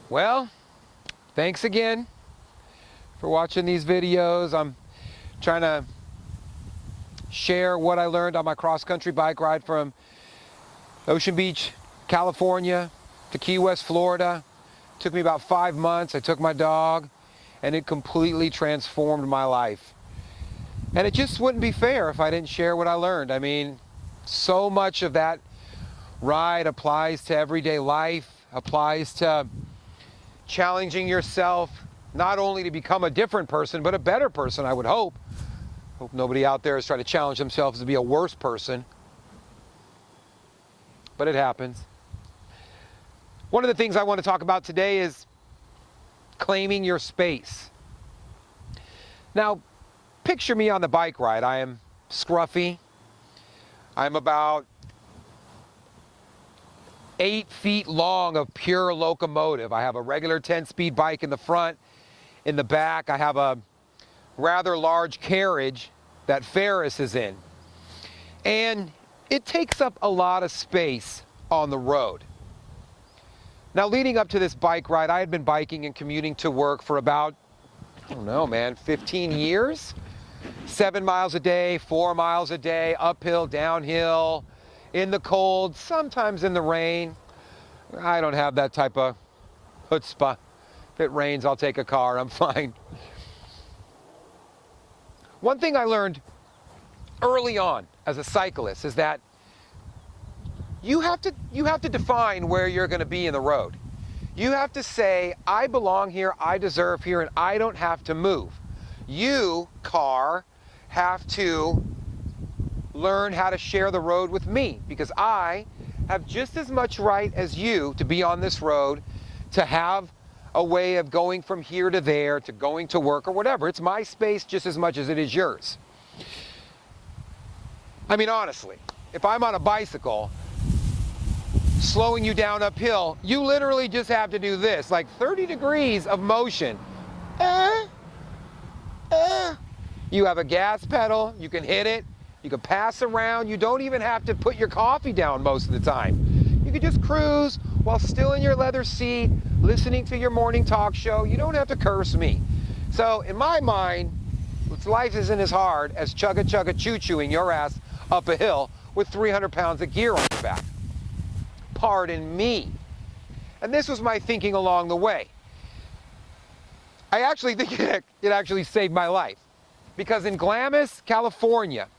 Well, thanks again for watching these videos. I'm trying to share what I learned on my cross-country bike ride from Ocean Beach, California to Key West, Florida. It took me about 5 months. I took my dog and it completely transformed my life. And it just wouldn't be fair if I didn't share what I learned. I mean, so much of that ride applies to everyday life, applies to challenging yourself, not only to become a different person, but a better person, I would hope. Hope nobody out there is trying to challenge themselves to be a worse person. But it happens. One of the things I want to talk about today is claiming your space. Now, picture me on the bike ride. I am scruffy. I'm about 8 feet long of pure locomotive. I have a regular 10-speed bike in the front. In the back, I have a rather large carriage that Ferris is in. And it takes up a lot of space on the road. Now, leading up to this bike ride, I had been biking and commuting to work for about, I don't know, man, 15 years. 7 miles a day, 4 miles a day, uphill, downhill, in the cold, sometimes in the rain. I don't have that type of chutzpah. If it rains, I'll take a car, I'm fine. One thing I learned early on as a cyclist is that you have to define where you're going to be in the road. You have to say, I belong here, I deserve here, and I don't have to move. You, car, have to learn how to share the road with me, because I have just as much right as you to be on this road, to have a way of going from here to there, to going to work or whatever. It's my space just as much as it is yours. I mean, honestly, if I'm on a bicycle slowing you down uphill, you literally just have to do this, like 30 degrees of motion. You have a gas pedal, you can hit it, you can pass around, you don't even have to put your coffee down most of the time. You can just cruise while still in your leather seat, listening to your morning talk show. You don't have to curse me. So in my mind, life isn't as hard as chugga choo-chooing your ass up a hill with 300 pounds of gear on your back. Pardon me. And this was my thinking along the way. I actually think it actually saved my life. Because in Glamis, California,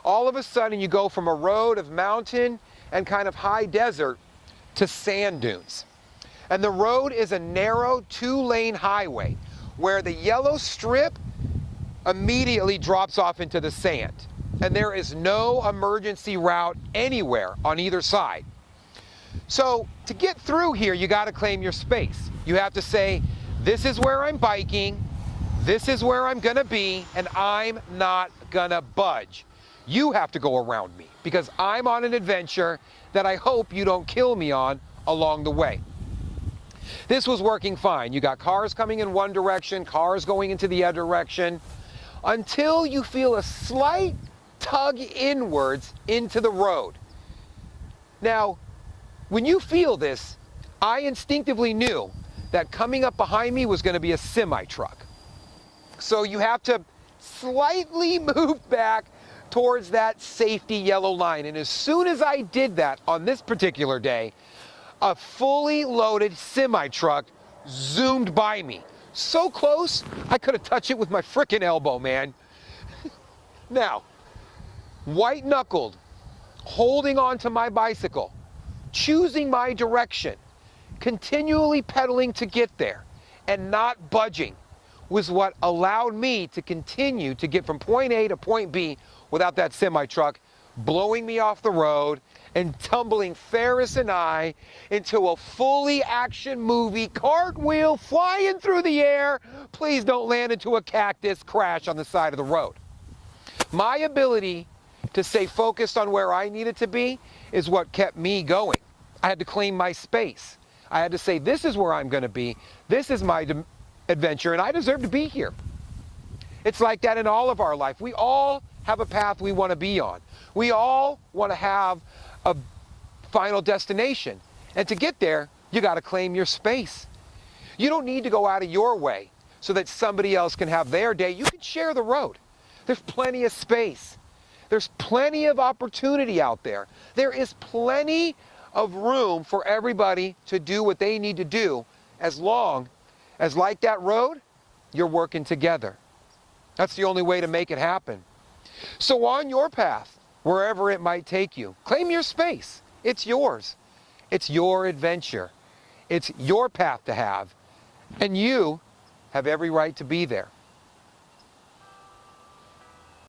all of a sudden you go from a road of mountain and kind of high desert to sand dunes. And the road is a narrow 2-lane highway where the yellow strip immediately drops off into the sand. And there is no emergency route anywhere on either side. So to get through here, you got to claim your space. You have to say, this is where I'm biking, this is where I'm gonna be, and I'm not gonna budge. You have to go around me because I'm on an adventure that I hope you don't kill me on along the way. This was working fine. You got cars coming in one direction, cars going into the other direction, until you feel a slight tug inwards into the road. Now, when you feel this, I instinctively knew that coming up behind me was going to be a semi-truck. So you have to slightly move back towards that safety yellow line. And as soon as I did that on this particular day, a fully loaded semi-truck zoomed by me. So close, I could have touched it with my frickin' elbow, man. Now, white-knuckled, holding onto my bicycle, choosing my direction, continually pedaling to get there, and not budging was what allowed me to continue to get from point A to point B without that semi-truck blowing me off the road and tumbling Ferris and I into a fully action movie cartwheel flying through the air. Please don't land into a cactus crash on the side of the road. My ability to stay focused on where I needed to be is what kept me going. I had to claim my space. I had to say, this is where I'm going to be. This is my adventure, and I deserve to be here. It's like that in all of our life. We all have a path we want to be on. We all want to have a final destination. And to get there, you got to claim your space. You don't need to go out of your way so that somebody else can have their day. You can share the road. There's plenty of space. There's plenty of opportunity out there. There is plenty of room for everybody to do what they need to do, as long as, like that road, you're working together. That's the only way to make it happen. So on your path, wherever it might take you, claim your space. It's yours. It's your adventure. It's your path to have. And you have every right to be there.